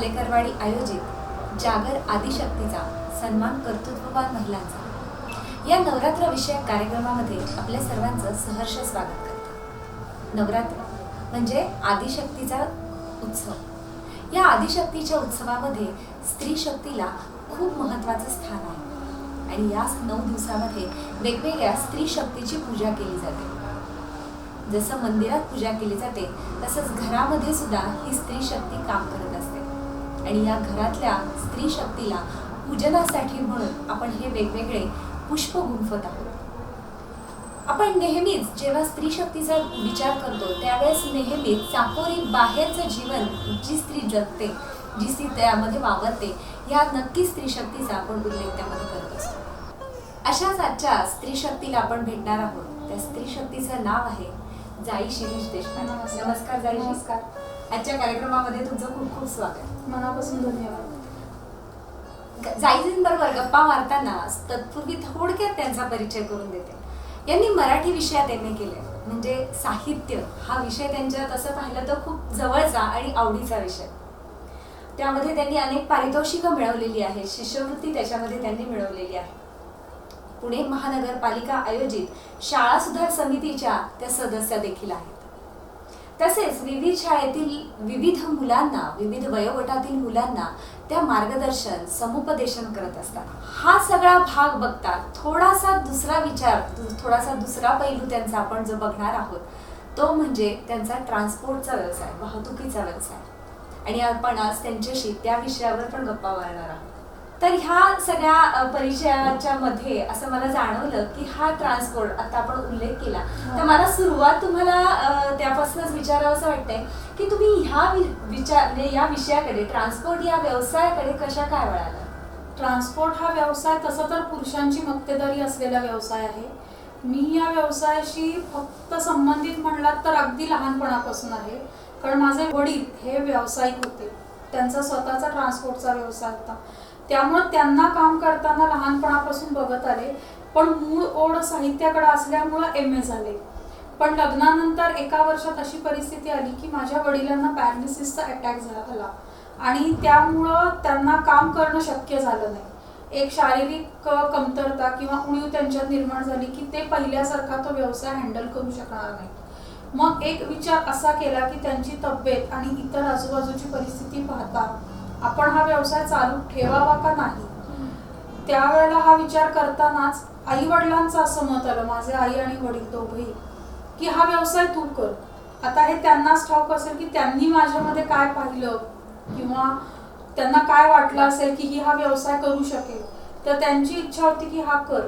आलेकरवाडी आयोजित जागर आदिशक्तीचा सन्मान कर्तृत्ववान महिलांचा या नवरात्र विषयक कार्यक्रमामध्ये आपल्या सर्वांचं सहर्ष स्वागत करते। नवरात्र म्हणजे आदिशक्तीचा उत्सव। या आदिशक्तीच्या उत्सवामध्ये स्त्री शक्तीला खूप महत्त्वाचं स्थान आहे आणि या 9 दिवसामध्ये वेगवेगळ्या स्त्री शक्तीची पूजा केली जाते। जसं मंदिरात पूजा केली जाते तसंच घरामध्ये सुद्धा ही स्त्री शक्ती काम करत असते आणि या घरातल्या स्त्री शक्तीला पूजनासाठी म्हणून आपण हे वेगवेगळे पुष्प गुंफत आहोत। आपण नेहमीच जेव्हा स्त्री शक्तीचा विचार करतो त्यावेळेस नेहमीच चाकोरी बाहेरचं जीवन जी स्त्री जगते, जी स्त्री त्यामध्ये वावरते, या नक्की स्त्री शक्तीचा आपण उल्लेख त्यामध्ये करत असतो। अशाच आजच्या स्त्री शक्तीला आपण भेटणार आहोत। त्या स्त्री शक्तीचं नाव आहे जाई शिरीष देशपांडे। नमस्कार जाई। नमस्कार। आजच्या कार्यक्रमामध्ये तुमचं खूप खूप स्वागत। मनापासून धन्यवाद। जाईजींबरोबर गप्पा मारताना तत्पूर्वी थोडक्यात त्यांचा परिचय करून देते। यांनी मराठी विषयात एम.ए. केले, म्हणजे साहित्य हा विषय त्यांच्या तसं पाहिलं तर खूप जवळचा आणि आवडीचा विषय। त्यामध्ये त्यांनी अनेक पारितोषिकं मिळवलेली आहेत, शिष्यवृत्ती त्याच्यामध्ये त्यांनी मिळवलेली आहे। पुणे महानगरपालिका आयोजित शाळा सुधार समितीच्या त्या सदस्य देखील आहेत। तसेच विविध शाळेतील विविध मुलांना, विविध वयोगटातील मुलांना त्या मार्गदर्शन समुपदेशन करत असतात। हा सगळा भाग बघता थोडासा दुसरा विचार, थोडासा दुसरा पैलू त्यांचा आपण जो बघणार आहोत तो म्हणजे त्यांचा ट्रान्सपोर्टचा व्यवसाय, वाहतुकीचा व्यवसाय। आणि आपण आज त्यांच्याशी त्या विषयावर पण गप्पा मारणार आहोत। तर ह्या सगळ्या परिचयाच्या मध्ये असं मला जाणवलं की हा ट्रान्सपोर्ट आता आपण उल्लेख केला, तर मला सुरुवात तुम्हाला त्यापासूनच विचारावं असं वाटतंय की तुम्ही ह्या या विषयाकडे, ट्रान्सपोर्ट या व्यवसायाकडे कशा काय वळाला? ट्रान्सपोर्ट हा व्यवसाय तसा तर पुरुषांची मक्तेदारी असलेला व्यवसाय आहे। मी या व्यवसायाशी फक्त संबंधित म्हणलात तर अगदी लहानपणापासून आहे, कारण माझे वडील हे व्यावसायिक होते। त्यांचा स्वतःचा ट्रान्सपोर्टचा व्यवसाय होता, त्यामुळे त्यांना काम करताना लहानपणापासून बघत आले। पण मूळ ओढ साहित्याकडे असल्यामुळे एम.ए. झाले। पण लग्नानंतर एका वर्षात अशी परिस्थिती आली की माझ्या वडिलांना पॅरालिसिसचा अटॅक झाला आणि त्यामुळं त्यांना काम करणं शक्य झालं नाही। एक शारीरिक कमतरता किंवा उणीव त्यांच्यात निर्माण झाली की ते पहिल्यासारखा तो व्यवसाय हँडल करू शकणार नाही। मग एक विचार असा केला की त्यांची तब्येत आणि इतर आजूबाजूची परिस्थिती पाहता आपण हा व्यवसाय चालू ठेवावा का नाही। त्यावेळेला हा विचार करतानाच आई वडिलांचं असं मत आलं, माझे आई आणि वडील दोघेही, की हा व्यवसाय तू कर। आता हे त्यांनाच ठाऊक असेल की त्यांनी माझ्यामध्ये काय पाहिलं किंवा त्यांना काय वाटलं असेल की ही हा व्यवसाय करू शकेल, तर त्यांची इच्छा होती की हा कर।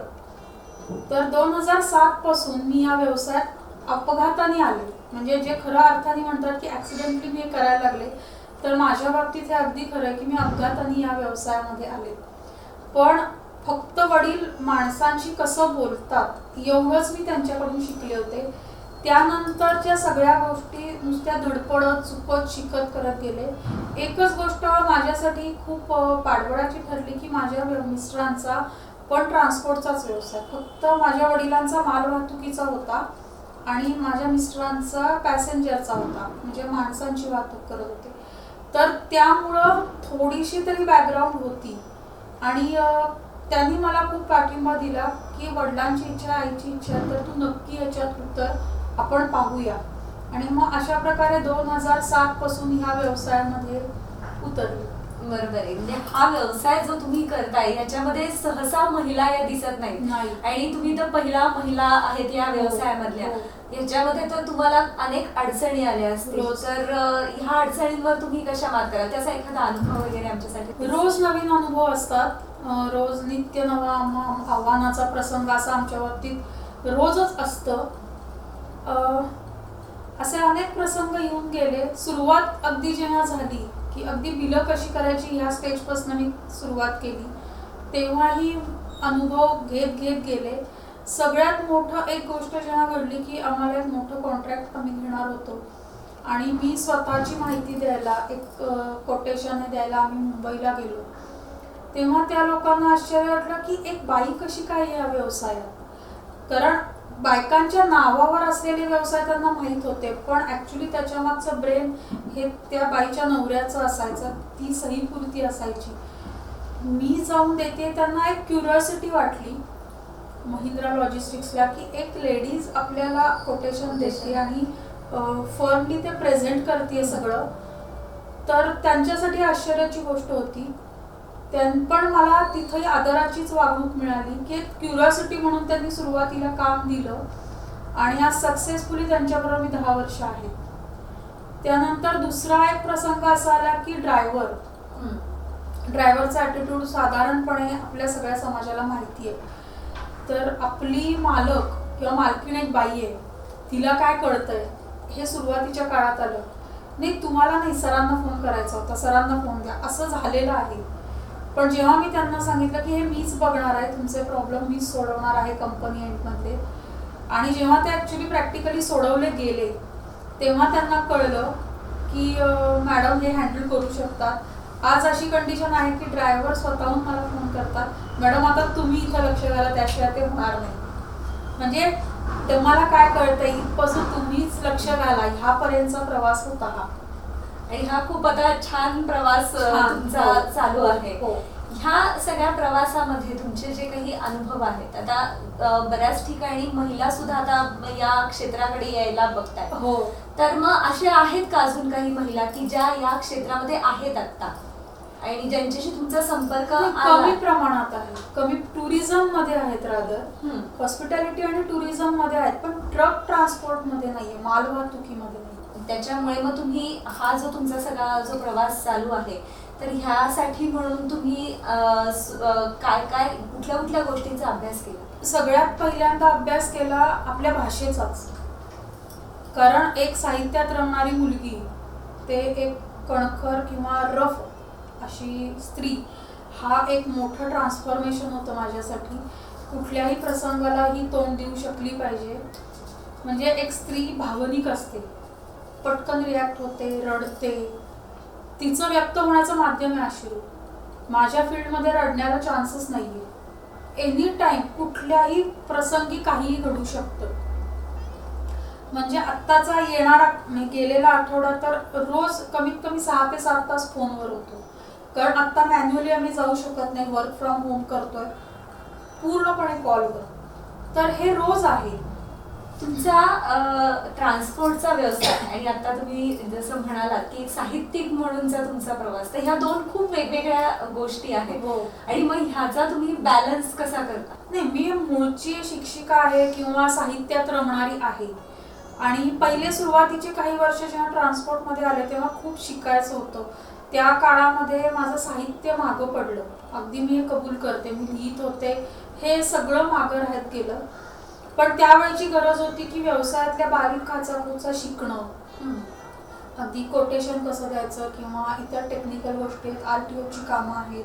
तर 2007 पासून मी या व्यवसायात अपघाताने आले, म्हणजे जे खऱ्या अर्थाने म्हणतात की ऍक्सिडेंटली मी करायला लागले, तर माझ्या बाबतीत हे अगदी खरं आहे की मी अपघाताने या व्यवसायामध्ये आले। पण फक्त वडील माणसांशी कसं बोलतात एवढंच मी त्यांच्याकडून शिकले होते। त्यानंतरच्या सगळ्या गोष्टी नुसत्या धडपडत चुकत शिकत करत गेले। एकच गोष्ट माझ्यासाठी खूप पाडबडाची ठरली की माझ्या मिस्टरांचा पण ट्रान्सपोर्टचाच व्यवसाय, फक्त माझ्या वडिलांचा मालवाहतुकीचा होता आणि माझ्या मिस्टरांचा पॅसेंजरचा होता, म्हणजे माणसांची वाहतूक करत होते। तर त्यामुळं थोडीशी तरी बॅकग्राऊंड होती आणि त्यांनी मला खूप पाठिंबा दिला की वडिलांची इच्छा, आईची इच्छा, तर तू नक्की याच्यात उतर, आपण पाहूया। आणि मग अशा प्रकारे 2007 पासून ह्या व्यवसायामध्ये उतरले। बरोबर आहे, म्हणजे हा व्यवसाय जो तुम्ही करताय याच्यामध्ये सहसा महिला या दिसत नाही आणि तुम्ही तर पहिला महिला आहेत या व्यवसायामधल्या। याच्यामध्ये तर तुम्हाला अनेक अडचणी आल्या असतील, तर ह्या अडचणींवर तुम्ही कशा मात कराल, त्याचा एखादा अनुभव वगैरे आमच्यासाठी? रोज नवीन अनुभव असतात, रोज नित्य नवा आव्हानाचा प्रसंग असा आमच्या बाबतीत रोजच असतं। असे अनेक प्रसंग येऊन गेले। सुरुवात अगदी जेव्हा झाली की अगदी बिलं कशी करायची ह्या स्टेजपासून मी सुरुवात केली, तेव्हाही अनुभव घेत घेत गेले। सगळ्यात मोठं एक गोष्ट जेव्हा घडली की आम्हाला एक मोठं कॉन्ट्रॅक्ट आम्ही घेणार होतो आणि मी स्वतःची माहिती द्यायला, एक कोटेशन द्यायला आम्ही मुंबईला गेलो, तेव्हा त्या लोकांना आश्चर्य वाटलं की एक बाई कशी काय या व्यवसायात, कारण बायकांच्या नावावर असलेले व्यवसाय त्यांना माहीत होते, पण ऍक्च्युली त्याच्या मागचं ब्रेन हे त्या बाईच्या नवऱ्याचं असायचं, ती सहीपुरती असायची. मी जाऊन देते त्यांना एक क्युरिओसिटी वाटली महिंद्रा लॉजिस्टिक्सला की एक लेडीज आपल्याला कोटेशन देते आणि फर्मली ते प्रेझेंट करते सगळं, तर त्यांच्यासाठी आश्चर्याची गोष्ट होती. पण मला तिथे आदराचीच वागणूक मिळाली की एक क्युरिओसिटी म्हणून त्यांनी सुरुवातीला काम दिलं आणि आज सक्सेसफुली त्यांच्याबरोबर मी 10 वर्ष आहे. त्यानंतर दुसरा एक प्रसंग असा आला की ड्रायव्हरचा ॲटिट्यूड साधारणपणे आपल्या सगळ्या समाजाला माहिती आहे. तर आपली मालक किंवा मालकीण एक बाई आहे, तिला काय कळतंय हे सुरुवातीच्या काळात आलं. नाही तुम्हाला नाही, सरांना फोन करायचा होता, सरांना फोन द्या, असं झालेलं आहे. पण जेव्हा मी त्यांना सांगितलं की हे मीच बघणार आहे, तुमचे प्रॉब्लेम मीच सोडवणार आहे कंपनी एंडमध्ये, आणि जेव्हा ते ॲक्च्युली प्रॅक्टिकली सोडवले गेले तेव्हा त्यांना कळलं की मॅडम हे हँडल करू शकतात. आज अशी कंडिशन आहे की ड्रायव्हर स्वतःहून मला फोन करतात, मॅडम आता तुम्ही इथं लक्ष घाला, त्याशिवाय ते होणार नाही. म्हणजे तुम्हाला काय कळतंय, इथपासून तुम्हीच लक्ष घाला, ह्यापर्यंतचा प्रवास होता हा. आणि हा खूप आता छान प्रवास तुमचा चालू आहे. ह्या सगळ्या प्रवासामध्ये तुमचे जे काही अनुभव आहेत, आता बऱ्याच ठिकाणी महिला सुद्धा आता या क्षेत्राकडे यायला बघतात. हो. तर मग असे आहेत का अजून काही महिला की ज्या या क्षेत्रामध्ये आहेत आता आणि ज्यांच्याशी तुमचा संपर्क कमी प्रमाणात आहे, कमी टुरिझम मध्ये आहेत, रादर हॉस्पिटॅलिटी आणि टुरिझम मध्ये आहेत, पण ट्रक ट्रान्सपोर्ट मध्ये नाहीये, मालवाहतुकीमध्ये नाही. त्याच्यामुळे मग तुम्ही हा जो तुमचा सगळा जो प्रवास चालू आहे, तर ह्यासाठी म्हणून तुम्ही काय काय कुठल्या कुठल्या गोष्टींचा अभ्यास केला? सगळ्यात पहिल्यांदा अभ्यास केला आपल्या भाषेचाच. कारण एक साहित्यात रमणारी मुलगी ते एक कणखर किंवा रफ अशी स्त्री, हा एक मोठं ट्रान्सफॉर्मेशन होतं माझ्यासाठी. कुठल्याही प्रसंगाला ही तोंड देऊ शकली पाहिजे. म्हणजे एक स्त्री भावनिक असते, पटकन रिॲक्ट होते, रडते, तिचं व्यक्त होण्याचं माध्यम आहे अश्रू. माझ्या फील्डमध्ये रडण्याला चान्सच नाहीये. एनी टाइम कुठल्याही प्रसंगी काहीही घडू शकतं. म्हणजे आत्ताचा येणारा गेलेला आठवडा तर रोज कमीत कमी 6 ते 7 तास फोनवर होतो. कारण आता मॅन्युअली आम्ही जाऊ शकत नाही, वर्क फ्रॉम होम करतोय, पूर्णपणे कॉलवर. तर हे रोज आहे. तुमचा ट्रान्सपोर्टचा व्यवसाय आणि आता तुम्ही जसं म्हणालात की साहित्यिक म्हणूनचा तुमचा प्रवास, तर ह्या दोन खूप वेगवेगळ्या गोष्टी आहेत. आणि मग ह्याचा तुम्ही बॅलन्स कसा करता? नाही, मी मूळची शिक्षिका आहे किंवा साहित्यात रमणारी आहे. आणि पहिले सुरुवातीचे काही वर्ष जेव्हा ट्रान्सपोर्टमध्ये आले तेव्हा खूप शिकायचं होतं. त्या काळामध्ये माझं साहित्य मागं पडलं, अगदी मी हे कबूल करते. मी लिहित होते, हे सगळं मागं राहत गेलं. पण त्यावेळची गरज होती की व्यवसायातल्या बारीक खाचाखोचा शिकणं, अगदी कोटेशन कसं द्यायचं किंवा इतर टेक्निकल गोष्टी आहेत, RTOची कामं आहेत,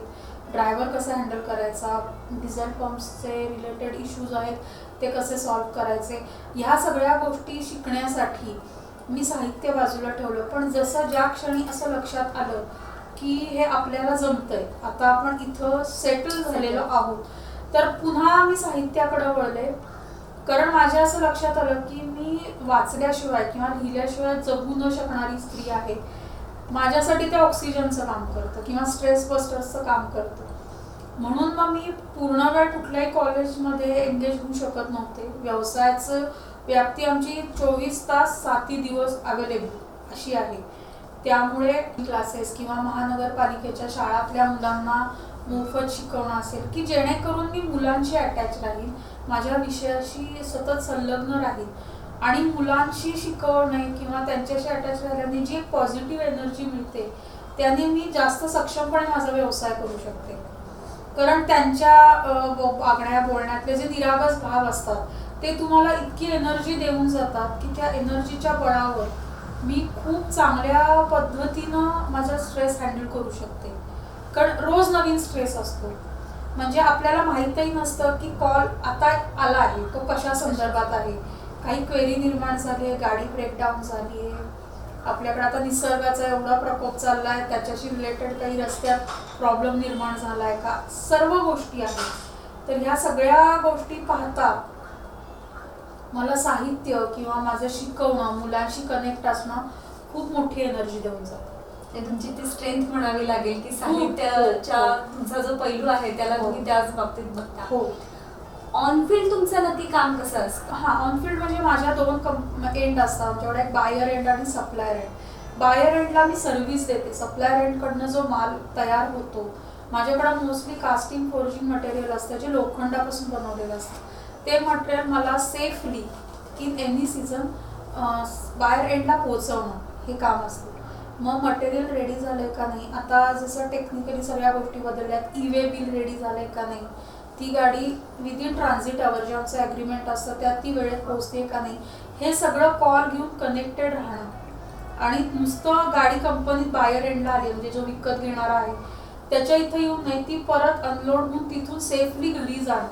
ड्रायव्हर कसा हँडल करायचा, डिझेल पंप्सचे रिलेटेड इश्यूज आहेत ते कसे सॉल्व्ह करायचे, ह्या सगळ्या गोष्टी शिकण्यासाठी मी साहित्य बाजूला ठेवलं. पण जसं ज्या क्षणी असं लक्षात आलं की हे आपल्याला जमतंय, आता आपण इथं सेटल झालेलो आहोत, तर पुन्हा मी साहित्याकडे वळले. कारण माझ्या असं लक्षात आलं की मी वाचल्याशिवाय किंवा लिहिल्याशिवाय जगू न शकणारी स्त्री आहे. माझ्यासाठी ते ऑक्सिजनचं काम करतं किंवा स्ट्रेस बस्टर्सचं काम करतं. म्हणून मग मी पूर्ण वेळ कुठल्याही कॉलेजमध्ये एंगेज होऊ शकत नव्हते. व्यवसायाचं व्याप्ती आमची 24 तास 7 दिवस अवेलेबल अशी आहे. त्यामुळे क्लासेस किंवा महानगरपालिकेच्या शाळातल्या मुलांना मोफत शिकवणं असेल की जेणेकरून मी मुलांशी अटॅच राहील, माझ्या विषयाशी सतत संलग्न राहील आणि मुलांशी शिकवणे किंवा त्यांच्याशी अटॅच राहिल्याने जी एक पॉझिटिव्ह एनर्जी मिळते त्याने मी जास्त सक्षमपणे माझा व्यवसाय करू शकते. कारण त्यांच्या वागण्या बोलण्यातले जे निरागस भाव असतात ते तुम्हाला इतकी एनर्जी देऊन जातात की त्या एनर्जीच्या बळावर मी खूप चांगल्या पद्धतीनं माझा स्ट्रेस हँडल करू शकते. कारण रोज नवीन स्ट्रेस असतो. म्हणजे आपल्याला माहीतही नसतं की कॉल आता आला आहे तो कशा संदर्भात आहे, काही क्वेरी निर्माण झाली आहे, गाडी ब्रेकडाऊन झाली आहे, आपल्याकडे आता निसर्गाचा एवढा प्रकोप चालला आहे, त्याच्याशी रिलेटेड काही रस्त्यात प्रॉब्लेम निर्माण झाला आहे का, सर्व गोष्टी आहेत. तर ह्या सगळ्या गोष्टी पाहता मला साहित्य किंवा माझं शिकवणं, मुलांशी कनेक्ट असणं खूप मोठी एनर्जी देऊन जातं. ते तुमची ती स्ट्रेंथ म्हणावी लागेल की हो. साहित्याच्या तुमचा जो पैलू आहे त्याला हो. तुम्ही त्याच बाबतीत बघता. हो. ऑन फील्ड तुमचं नक्की काम कसं असतं? हा, ऑन फील्ड म्हणजे माझ्या दोन एंड असतात आमच्याकडे, एक बायर एंड आणि सप्लायर एंड. बायर एंडला मी सर्व्हिस देते. सप्लायर एंडकडनं जो माल तयार होतो, माझ्याकडे मोस्टली कास्टिंग फोर्जिंग मटेरियल असतं जे लोखंडापासून बनवलेलं असतं. ते मटेरियल मला safely in any season buyer एंडला पोहोचवणं हे काम असतं. मग मटेरियल रेडी झालंय का नाही, आता जसं टेक्निकली सगळ्या गोष्टी बदलल्यात, ई-वे बिल रेडी झालंय का नाही, ती गाडी विदिन ट्रान्झिट आवर जे आमचं ॲग्रीमेंट असतं त्यात ती वेळेत पोहोचते का नाही, हे सगळं कॉल घेऊन कनेक्टेड राहणं. आणि नुसतं गाडी कंपनीत बायर एंडला आली म्हणजे जो विकत घेणारा आहे त्याच्या इथं येऊन नाही, ती परत अनलोड होऊन तिथून सेफली घरी जाणं.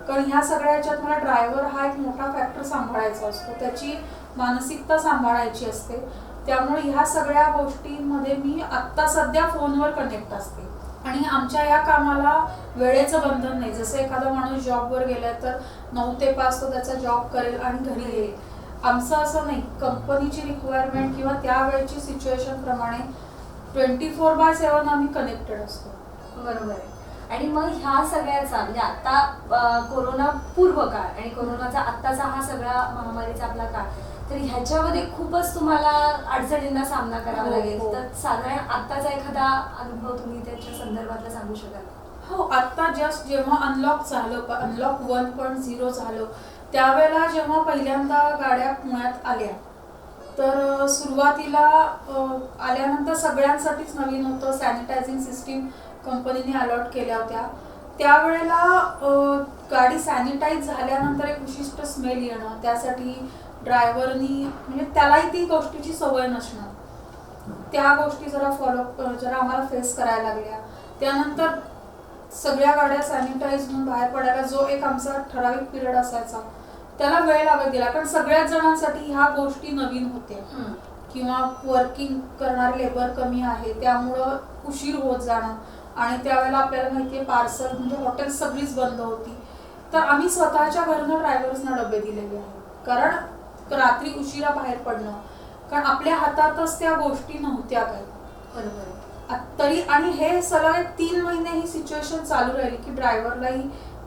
कारण ह्या सगळ्या ह्याच्यात मला ड्रायव्हर हा एक मोठा फॅक्टर सांभाळायचा असतो, त्याची मानसिकता सांभाळायची असते. त्यामुळे ह्या सगळ्या गोष्टींमध्ये मी आत्ता सध्या फोनवर कनेक्ट असते. आणि आमच्या या कामाला वेळेचं बंधन नाही. जसं एखादा माणूस जॉबवर गेलाय तर 9 ते 5 तो त्याचा जॉब करेल आणि घरी येईल. आमचं असं नाही. कंपनीची रिक्वायरमेंट किंवा त्यावेळची सिच्युएशन प्रमाणे 24/7 आम्ही कनेक्टेड असतो. बरोबर आहे. आणि मग ह्या सगळ्याचा म्हणजे आता कोरोना पूर्व काळ आणि कोरोनाचा आत्ताचा हा सगळा महामारीचा आपला काळ, तर ह्याच्यामध्ये खूपच तुम्हाला अडचणींना सामना करावा लागेल. हो. तर साधारण आत्ताचा एखादा अनुभव तुम्ही त्याच्या संदर्भातला सांगू शकाल? हो, आत्ता जस्ट जेव्हा अनलॉक झालं, अनलॉक 1.0 झालं, त्यावेळेला जेव्हा पहिल्यांदा गाड्या पुण्यात आल्या, तर सुरुवातीला आल्यानंतर सगळ्यांसाठीच नवीन होतं. सॅनिटायझिंग सिस्टीम कंपनीने अलॉट केल्या होत्या. त्यावेळेला गाडी सॅनिटाईज झाल्यानंतर एक विशिष्ट स्मेल येणं, त्यासाठी ड्रायव्हरनी म्हणजे त्यालाही ती गोष्टीची सवय नसणं, त्या गोष्टी जरा आम्हाला फेस करायला लागल्या. त्यानंतर सगळ्या गाड्या सॅनिटाईज होऊन बाहेर पडायला जो एक आमचा ठराविक पिरियड असायचा त्याला वेळ लागत गेला. कारण सगळ्याच जणांसाठी ह्या गोष्टी नवीन होत्या किंवा वर्किंग करणारे लेबर कमी आहे त्यामुळं उशीर होत जाणं. आणि त्यावेळेला आपल्याला माहितीये पार्सल म्हणजे हॉटेल सगळीच बंद होती. तर आम्ही स्वतःच्या घरनं ड्रायव्हर्सना डबे दिलेले आहेत, कारण रात्री उशिरा बाहेर पडणं, कारण आपल्या हातातच त्या गोष्टी नव्हत्या काही. बरोबर. तरी आणि हे सलग 3 महिने ही सिच्युएशन चालू राहिली की ड्रायव्हरलाही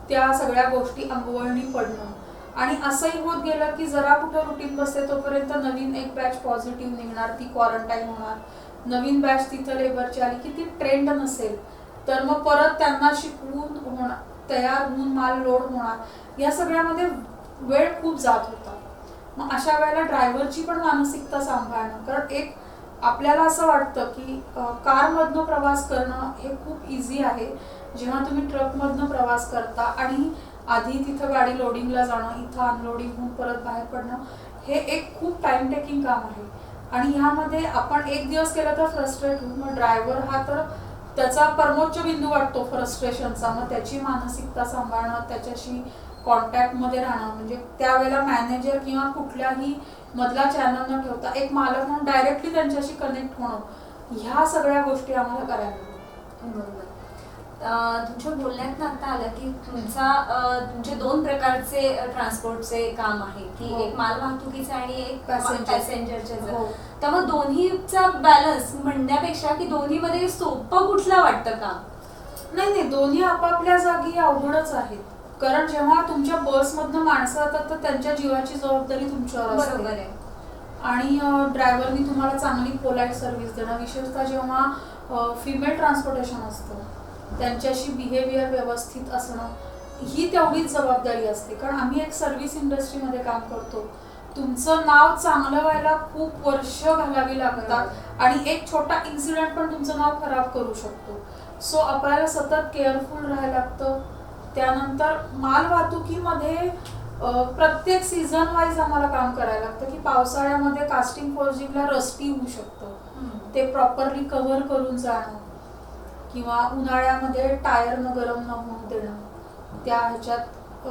त्या सगळ्या गोष्टी अंगवळणी पडणं. आणि असंही होत गेलं की जरा कुठं रुटीन बसते तोपर्यंत नवीन एक बॅच पॉझिटिव्ह निघणार, ती क्वारंटाईन होणार. नवीन बॅच तिथं लेबरची आली की ती ट्रेंड नसेल तर मग परत त्यांना शिकवून होणार, तयार होऊन माल लोड होणार. या सगळ्यामध्ये वेळ खूप जात होता. मग अशा वेळेला ड्रायव्हरची पण मानसिकता सांभाळणं, कारण एक आपल्याला असं वाटतं की कारमधनं प्रवास करणं हे खूप इझी आहे. जेव्हा तुम्ही ट्रकमधनं प्रवास करता आणि आधी तिथं गाडी लोडिंगला जाणं, इथं अनलोडिंग होऊन परत बाहेर पडणं, हे एक खूप टाइम टेकिंग काम आहे. आणि ह्यामध्ये आपण एक दिवस केलं तर फ्रस्ट्रेट होऊ, मग ड्रायव्हर हा तर त्याचा परमोच्च बिंदू वाटतो फ्रस्ट्रेशनचा. मग त्याची मानसिकता सांभाळणं, त्याच्याशी कॉन्टॅक्टमध्ये राहणं, म्हणजे त्यावेळेला मॅनेजर किंवा कुठल्याही मधला चॅनल न ठेवता एक मालक म्हणून डायरेक्टली त्यांच्याशी कनेक्ट होणं, ह्या सगळ्या गोष्टी आम्हाला करायला लागतात. बरोबर. तुमच्या बोलण्यात आता आलं की तुमचे 2 प्रकारचे ट्रान्सपोर्टचे काम आहे की हो. एक माल वाहतुकीचं आणि एक पॅसेंजरचं. हो. तर मग दोन्हीचा बॅलन्स म्हणण्यापेक्षा की दोन्हीमध्ये सोपं कुठलं वाटतं काम? नाही, दोन्ही आपापल्या जागी अवघडच आहेत. कारण जेव्हा तुमच्या बसमधनं माणसं जातात तर त्यांच्या जीवाची जबाबदारी तुमच्यावर असते. बरोबर आहे. आणि ड्रायव्हरनी तुम्हाला चांगली पोलाईट सर्व्हिस देणं, विशेषतः जेव्हा फिमेल ट्रान्सपोर्टेशन असतं त्यांच्याशी बिहेवियर व्यवस्थित असणं, ही तेवढीच जबाबदारी असते. कारण आम्ही एक सर्व्हिस इंडस्ट्रीमध्ये काम करतो. तुमचं नाव चांगलं व्हायला खूप वर्ष घालावी लागतात आणि एक छोटा इन्सिडेंट पण तुमचं नाव खराब करू शकतो. सो आपल्याला सतत केअरफुल राहायला लागतं. त्यानंतर माल वाहतुकीमध्ये प्रत्येक सीझन वाईज आम्हाला काम करायला लागतं की पावसाळ्यामध्ये कास्टिंग फोर्जिंगला रस्टी होऊ शकतं, ते प्रॉपरली कव्हर करून जाणं, किंवा उन्हाळ्यामध्ये टायरनं गरम न होऊन देणं, त्या ह्याच्यात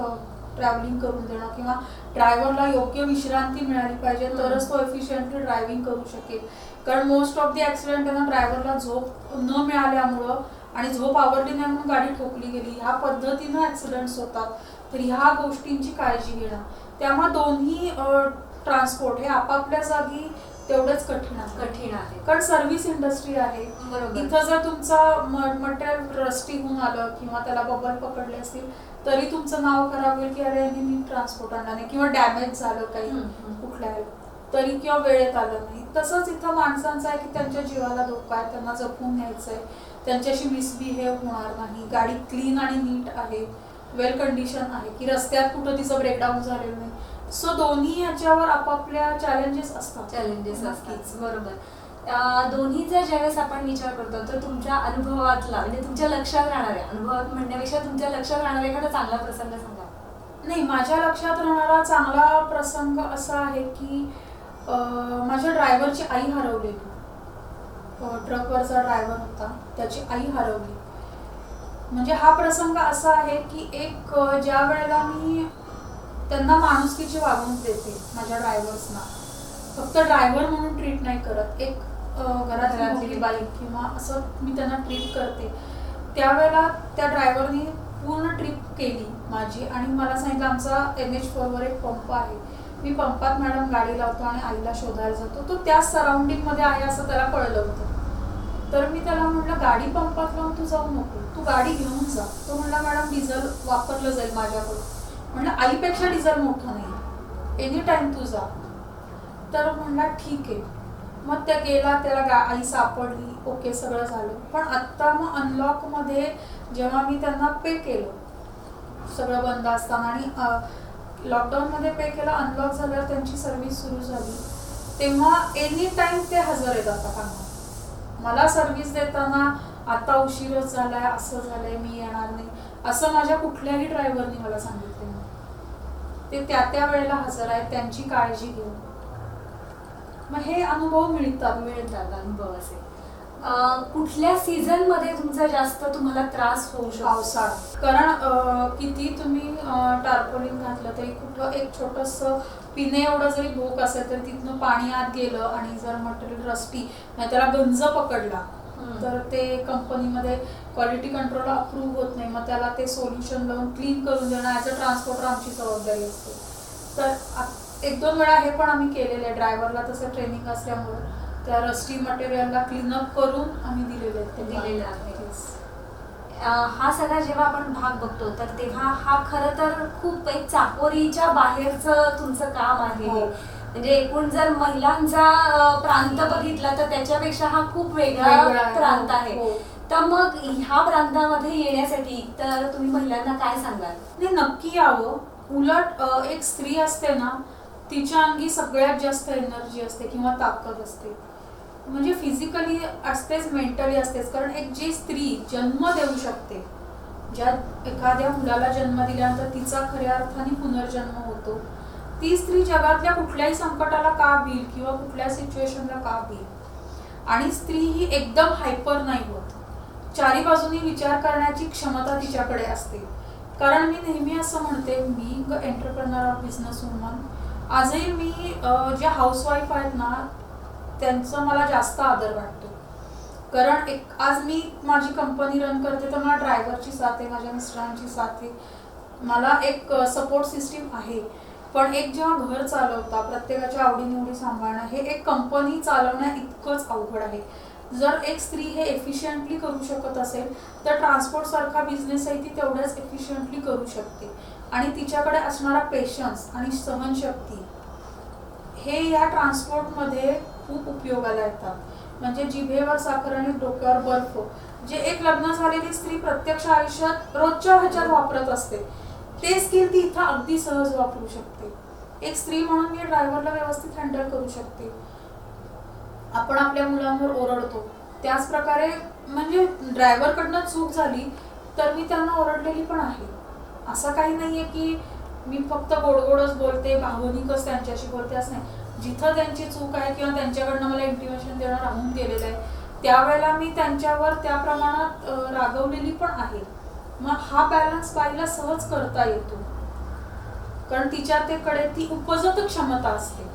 ट्रॅव्हलिंग करून देणं, किंवा ड्रायव्हरला योग्य विश्रांती मिळाली पाहिजे तरच तो एफिशियंटली ड्रायव्हिंग करू शकेल. कारण मोस्ट ऑफ दी ॲक्सिडेंट आहे ना ड्रायव्हरला झोप न मिळाल्यामुळं आणि झोप आवडली नाही म्हणून गाडी ठोकली गेली, ह्या पद्धतीनं ॲक्सिडेंट्स होतात. तर ह्या गोष्टींची काळजी घेणं, त्यामुळे दोन्ही ट्रान्सपोर्ट हे आपापल्या जागी तेवढंच कठीण आहे. कारण सर्व्हिस इंडस्ट्री आहे. बरोबर. इथं जर तुमचं मटेरियल रस्टी होऊन आलं किंवा त्याला बबल पकडले असतील तरी तुमचं नाव खराब होईल की अरे यांनी नीट ट्रान्सपोर्ट आणला नाही किंवा डॅमेज झालं काही कुठल्या तरी किंवा वेळेत आलं नाही. तसंच इथं माणसांचं आहे की त्यांच्या जीवाला धोका आहे, त्यांना जपून न्यायचंय, त्यांच्याशी मिसबिहेव होणार नाही, गाडी क्लीन आणि नीट आहे, वेल कंडिशन आहे की रस्त्यात कुठं तिचं ब्रेकडाऊन झालेलं नाही. सो दोन्ही याच्यावर आपापल्या चॅलेंजेस असतात. बरोबर. दोन्हीचा ज्यावेळेस आपण विचार करतो तर तुमच्या अनुभवातला म्हणजे तुमच्या लक्षात राहणाऱ्या अनुभवात म्हणण्यापेक्षा तुमच्या लक्षात राहणारा एखादा चांगला प्रसंग सांगा. नाही, माझ्या लक्षात राहणारा चांगला प्रसंग असा आहे की माझ्या ड्रायव्हरची आई हरवलेली. ट्रकवरचा ड्रायव्हर होता, त्याची आई हरवली. म्हणजे हा प्रसंग असा आहे की एक ज्या वेळेला मी त्यांना माणुसकीची वागणूक देते माझ्या ड्रायव्हर्सना, फक्त ड्रायव्हर म्हणून ट्रीट नाही करत, एक घरातली बाई किंवा असं मी त्यांना ट्रीट करते. त्यावेळेला त्या ड्रायव्हरनी पूर्ण ट्रिप केली माझी आणि मला सांगितलं आमचा NH4 वर एक पंप आहे, मी पंपात मॅडम गाडी लावतो आणि आईला शोधायला जातो. तो त्याच सराउंडिंग मध्ये आहे असं त्याला कळलं होतं. तर मी त्याला म्हटलं गाडी पंपात लावून तू जाऊ नको, तू गाडी घेऊन जा. तो म्हणला मॅडम डिझेल वापरलं जाईल माझ्याकडून. म्हणलं आईपेक्षा डिझेल मोठं नाही, एनी टाइम तू जा. तर म्हणला ठीक आहे. मग त्या गेला, त्याला आई सापडली, ओके सगळं झालं. पण आत्ता मग अनलॉक मध्ये जेव्हा मी त्यांना पे केलं, सगळं बंद असताना आणि लॉकडाऊन मध्ये पे केलं, अनलॉक झाल्यावर त्यांची सर्व्हिस सुरू झाली, तेव्हा एनी टाइम ते हजर आहेत आता कामाला. मला सर्व्हिस देताना आता उशीरच झालाय, असं झालंय, मी येणार नाही असं माझ्या कुठल्याही ड्रायव्हरनी मला सांगितलं नाही. ते त्या वेळेला हजर आहेत, त्यांची काळजी घेऊन. मग हे अनुभव मिळतात अनुभव असे. कुठल्या सीझन मध्ये तुमचा जास्त तुम्हाला त्रास होऊ शकतो? पावसाळा. कारण किती तुम्ही टार्पोलिन घातलं तरी कुठं एक छोटस पिणे एवढं जरी भोक असेल तर तिथनं पाणी आत गेलं आणि जर मटेरियल रस्टी नाही त्याला गंज पकडला तर ते कंपनीमध्ये क्वालिटी कंट्रोल अप्रूव्ह होत नाही. मग त्याला ते सोल्युशन लावून क्लीन करून देणं ॲज अ ट्रान्सपोर्टर आमची जबाबदारी असते. तर 1-2 वेळा हे पण आम्ही केलेलं आहे. ड्रायव्हरला तसं ट्रेनिंग असल्यामुळे त्या रस्टी मटेरियलला क्लीनअप करून आम्ही दिलेले आहे. हा सगळा जेव्हा आपण भाग बघतो तर तेव्हा हा खरं तर खूप एक चाकोरीच्या बाहेरचं तुमचं काम आहे. म्हणजे एकूण जर महिलांचा प्रांत बघितला तर त्याच्यापेक्षा हा खूप वेगळा प्रांत आहे. तर मग ह्या प्रांतामध्ये येण्यासाठी तर तुम्ही महिलांना काय सांगाल? नाही, नक्की यावं. उलट एक स्त्री असते ना, तिच्या अंगी सगळ्यात जास्त एनर्जी असते किंवा ताकद असते. म्हणजे फिजिकली असतेच, मेंटली असतेच. कारण एक जी स्त्री जन्म देऊ शकते, ज्या एखाद्या मुलाला जन्म दिल्यानंतर तिचा खऱ्या अर्थाने पुनर्जन्म होतो, ती स्त्री जगातल्या कुठल्याही संकटाला का भिल किंवा कुठल्या सिच्युएशनला का भिल. आणि स्त्री ही एकदम हायपर नाही होत, चारी बाजूनी विचार करण्याची क्षमता तिच्याकडे असते. कारण मी नेहमी असं म्हणते, मी एंटरप्रेनर ऑफ बिझनेस वुमन. आजही मी ज्या हाऊसवाईफ आहेत ना त्यांचा मला जास्त आदर वाटतो. कारण आज मी माझी कंपनी रन करते तर मला ड्रायव्हरची साथ आहे, माझ्या मिस्टरांची साथ आहे, मला एक सपोर्ट सिस्टीम आहे. पण एक जेव्हा घर चालवता, प्रत्येकाच्या आवडीनिवडी सांभाळणं, हे एक कंपनी चालवण्या इतकंच अवघड आहे. जर एक स्त्री हे एफिशियंटली करू शकत असेल तर ट्रान्सपोर्ट सारखा बिझनेस आहे ती तेवढ्याच एफिशियंटली करू शकते. आणि तिच्याकडे असणारा पेशन्स आणि सहनशक्ती हे या ट्रान्सपोर्टमध्ये खूप उपयोगाला येतात. म्हणजे जिभेवर साखर आणि डोक्यावर बर्फ, जे एक लग्न झालेली स्त्री प्रत्यक्ष आयुष्यात रोजच्या ह्याच्यात वापरत असते, ते स्किल ती इथं अगदी सहज वापरू शकते. एक स्त्री म्हणून मी ड्रायव्हरला व्यवस्थित हँडल करू शकते. आपण आपल्या मुलांवर ओरडतो, त्याच प्रकारे म्हणजे ड्रायव्हरकडनं चूक झाली तर मी त्यांना ओरडलेली पण आहे. असं काही नाहीये की मी फक्त गोडगोडच बोलते, भावनिकच त्यांच्याशी बोलते, असं नाही. जिथं त्यांची चूक आहे किंवा त्यांच्याकडनं मला इंटिमेशन देणं राहून गेलेलं आहे त्यावेळेला मी त्यांच्यावर त्या प्रमाणात रागवलेली पण आहे. मग हा बॅलन्स बाईला सहज करता येतो, कारण तिच्याकडे ती उपजत क्षमता असते.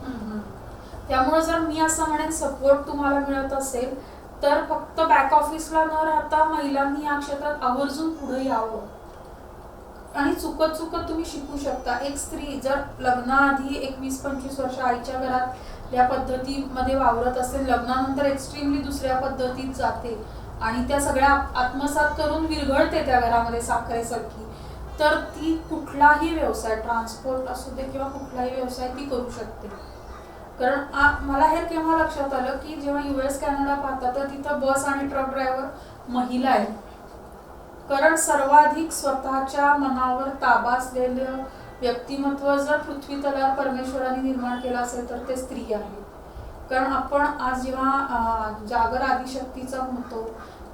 त्यामुळे जर मी असं म्हणेन सपोर्ट तुम्हाला मिळत असेल तर फक्त बॅक ऑफिसला न राहता महिलांनी या क्षेत्रात आवर्जून पुढे यावं. आणि चुकत चुकत तुम्ही शिकू शकता. एक स्त्री जर लग्नाआधी 21-25 वर्ष आईच्या घरात या पद्धतीमध्ये वावरत असेल, लग्नानंतर एक्स्ट्रीमली दुसऱ्या पद्धतीत जाते आणि त्या सगळ्या आत्मसात करून विरघळते त्या घरामध्ये साखरेसारखी, तर ती कुठलाही व्यवसाय, ट्रान्सपोर्ट असू दे किंवा कुठलाही व्यवसाय ती करू शकते. कारण मला हे केव्हा लक्षात आलं की जेव्हा US कॅनडा पाहता तर तिथं बस आणि ट्रक ड्रायव्हर महिला आहेत. कारण सर्वाधिक स्वतःच्या मनावर ताबा असलेलं व्यक्तिमत्व जर पृथ्वी तलावर परमेश्वराने निर्माण केलं असेल तर ते स्त्री आहे. कारण आपण आज जेव्हा जागर आदिशक्तीचा म्हणतो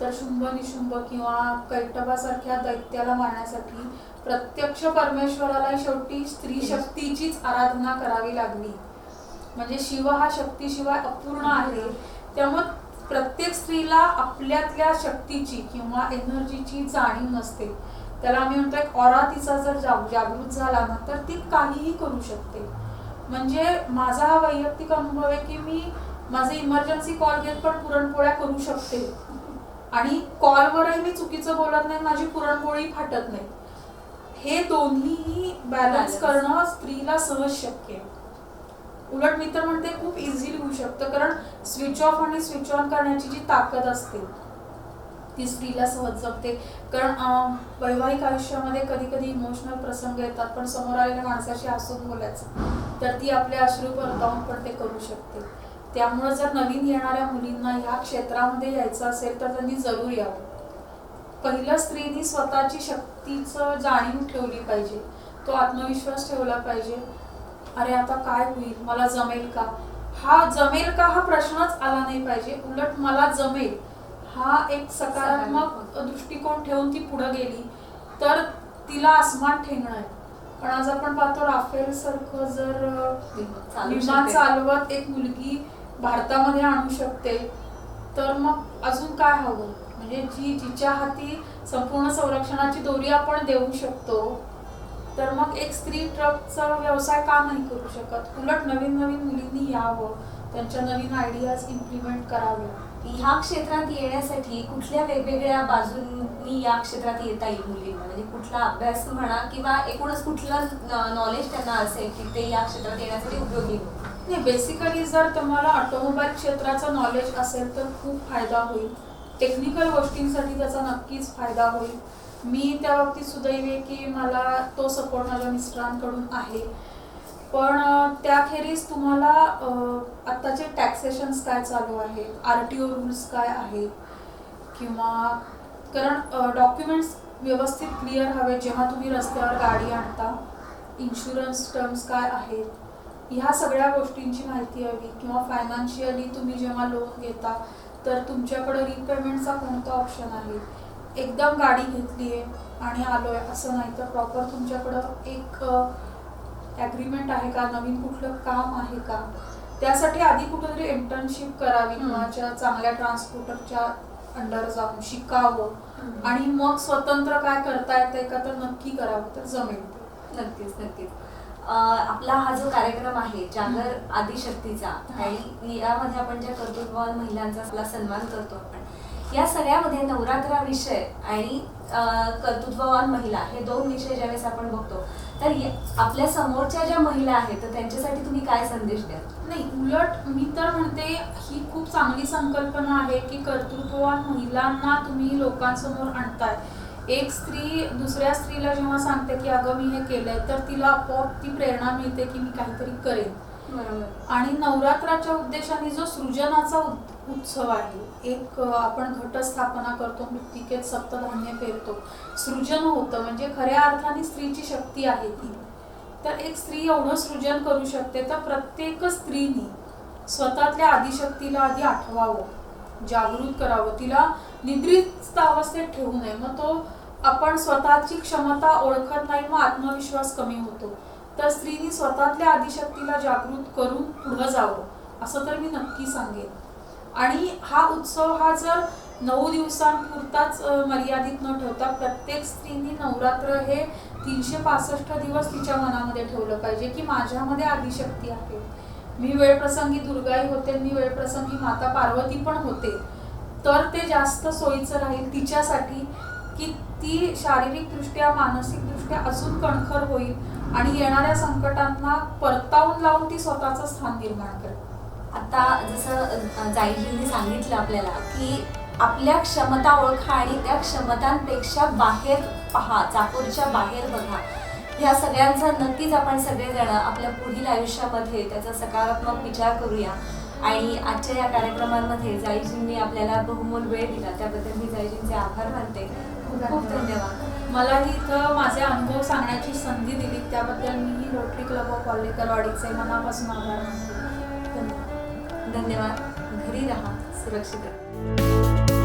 तर शुंभ निशुंभ किंवा कैटभासारख्या दैत्याला मारण्यासाठी प्रत्यक्ष परमेश्वराला शेवटी स्त्री शक्तीचीच आराधना करावी लागली. म्हणजे शिव हा शक्तीशिवाय अपूर्ण आहे. त्यामुळे प्रत्येक स्त्रीला आपल्यातल्या शक्तीची किंवा एनर्जीची जाणीव नसते. त्याला आम्ही म्हणतो एक ऑरा तिचा जर जागृत झाला ना तर ती काहीही करू शकते. म्हणजे माझा हा वैयक्तिक अनुभव आहे की मी माझे इमर्जन्सी कॉल घेत पण पुरणपोळ्या करू शकते आणि कॉलवरही मी चुकीचं बोलत नाही, माझी पुरणपोळी फाटत नाही. हे दोन्हीही बॅलन्स करणं स्त्रीला सहज शक्य आहे. उलट मी तर म्हणते खूप इझिली होऊ शकतं. कारण स्विच ऑफ आणि स्विच ऑन करण्याची जी ताकद असते ती स्त्रीला सहज जमते. कारण वैवाहिक आयुष्यामध्ये कधी कधी इमोशनल प्रसंग येतात, पण समोर आलेल्या माणसाशी हसून बोलायचं तर ती आपले अश्रू परतावून पण ते करू शकते. त्यामुळे जर नवीन येणाऱ्या मुलींना ह्या क्षेत्रामध्ये यायचं असेल तर त्यांनी जरूर यावं. पहिलं स्त्रीनी स्वतःची शक्तीचं जाणीव ठेवली पाहिजे, तो आत्मविश्वास ठेवला पाहिजे. अरे आता काय होईल, मला जमेल का, हा प्रश्नच आला नाही पाहिजे. उलट मला जमेल हा एक सकारात्मक दृष्टिकोन ठेवून ती पुढे गेली तर तिला आसमान ठेंगणं आहे. पण आज आपण पाहतो राफेल सारखं जर विमान चालवत एक मुलगी भारतामध्ये आणू शकते तर मग अजून काय हवं. म्हणजे जिच्या हाती संपूर्ण संरक्षणाची दोरी आपण देऊ शकतो तर मग एक स्त्री ट्रकचा व्यवसाय का नाही करू शकत. उलट नवीन नवीन मुलींनी यावं, त्यांच्या नवीन आयडियाज इम्प्लिमेंट कराव्या. ह्या क्षेत्रात येण्यासाठी कुठल्या वेगवेगळ्या बाजूंनी या क्षेत्रात येता येईल मुलींना, म्हणजे कुठला अभ्यास म्हणा किंवा एकूणच कुठलं नॉलेज त्यांना असेल की ते या क्षेत्रात येण्यासाठी उपयोगी होईल. नाही, बेसिकली जर तुम्हाला ऑटोमोबाईल क्षेत्राचं नॉलेज असेल तर खूप फायदा होईल. टेक्निकल गोष्टींसाठी त्याचा नक्कीच फायदा होईल. मी त्या बाबतीत सुदैवी आहे की मला तो सपोर्ट माझ्या मिस्टरांकडून आहे. पण त्याखेरीज तुम्हाला आत्ताचे टॅक्सेशन्स काय चालू आहेत, RTO रूल्स काय आहेत किंवा कारण डॉक्युमेंट्स व्यवस्थित क्लिअर हवे जेव्हा तुम्ही रस्त्यावर गाडी आणता. इन्शुरन्स टर्म्स काय आहेत ह्या सगळ्या गोष्टींची माहिती हवी. किंवा फायनान्शियली तुम्ही जेव्हा लोन घेता तर तुमच्याकडे रिपेमेंटचा कोणता ऑप्शन आहे. एकदम गाडी घेतली आहे आणि आलोय असं नाही तर प्रॉपर तुमच्याकडं एक ॲग्रीमेंट आहे का, नवीन कुठलं काम आहे का. त्यासाठी आधी कुठेतरी इंटर्नशिप करावी किंवा चांगल्या ट्रान्सपोर्टरच्या अंडर जाऊन शिकावं आणि मग स्वतंत्र काय करता येते का तर नक्की करावं तर जमेल. नक्कीच नक्कीच. आपला हा जो कार्यक्रम आहे जागर आदिशक्तीचा आणि यामध्ये आपण ज्या कर्तृत्ववान महिलांचा आपला सन्मान करतो आपण, या सगळ्यामध्ये नवरात्राविषय आणि कर्तृत्ववान महिला हे दोन विषय ज्यावेळेस आपण बघतो तर आपल्या समोरच्या ज्या महिला आहेत तर त्यांच्यासाठी तुम्ही काय संदेश द्याल. नाही, उलट मी तर म्हणते ही खूप चांगली संकल्पना आहे की कर्तृत्ववान महिलांना तुम्ही लोकांसमोर आणताय. एक स्त्री दुसऱ्या स्त्रीला जेव्हा सांगते की अगं मी हे केलंय तर तिला आपोआप ती प्रेरणा मिळते की मी काहीतरी करेन. आणि नवरात्राच्या उद्देशाने जो सृजनाचा उत्सव आहे, एक आपण घटस्थापना करतो, मृत्तिकेत सप्तधान्य पेरतो, सृजन होतं. म्हणजे खऱ्या अर्थाने स्त्रीची शक्ती आहे ती. तर एक स्त्री एवढं सृजन करू शकते तर प्रत्येक स्त्रीनी स्वतःतल्या आदिशक्तीला आधी आठवावं, जागृत करावं, तिला निद्रित अवस्थेत ठेवू नये. मग तो आपण स्वतःची क्षमता ओळखत नाही, मग आत्मविश्वास कमी होतो. तर स्त्रीनी स्वतःतल्या आदिशक्तीला जागृत करून पुढे जावं असं तर मी नक्की सांगेन. आणि हा उत्सव हा जर 9 दिवसांपुरताच मर्यादित न ठेवता प्रत्येक स्त्रीनी नवरात्र हे 365 दिवस तिच्या मनामध्ये ठेवलं पाहिजे की माझ्यामध्ये आदिशक्ती आहे. मी वेळप्रसंगी दुर्गाई होते, मी वेळप्रसंगी माता पार्वती पण होते. तर ते जास्त सोयीचं राहील तिच्यासाठी की ती शारीरिकदृष्ट्या मानसिकदृष्ट्या अजून कणखर होईल आणि येणाऱ्या संकटांना परतावून लावून ती स्वतःचं स्थान निर्माण करेल. आता जसं जाईजींनी सांगितलं आपल्याला की आपल्या क्षमता ओळखा आणि त्या क्षमतांपेक्षा बाहेर पहा, चाकोरीच्या बाहेर बघा. ह्या सगळ्यांचा नक्कीच आपण सगळेजण आपल्या पुढील आयुष्यामध्ये त्याचा सकारात्मक विचार करूया. आणि आजच्या या कार्यक्रमांमध्ये जाईजींनी आपल्याला बहुमोल वेळ दिला त्याबद्दल मी जाईजींचे आभार मानते. खूप खूप धन्यवाद. मलाही इथं माझे अनुभव सांगण्याची संधी दिली त्याबद्दल मीही रोटरी क्लब ऑफ वाल्लेकरवाडीचे मनापासून आभार मानते. धन्यवाद. धन्यवाद. घरी राहा, सुरक्षित राहा.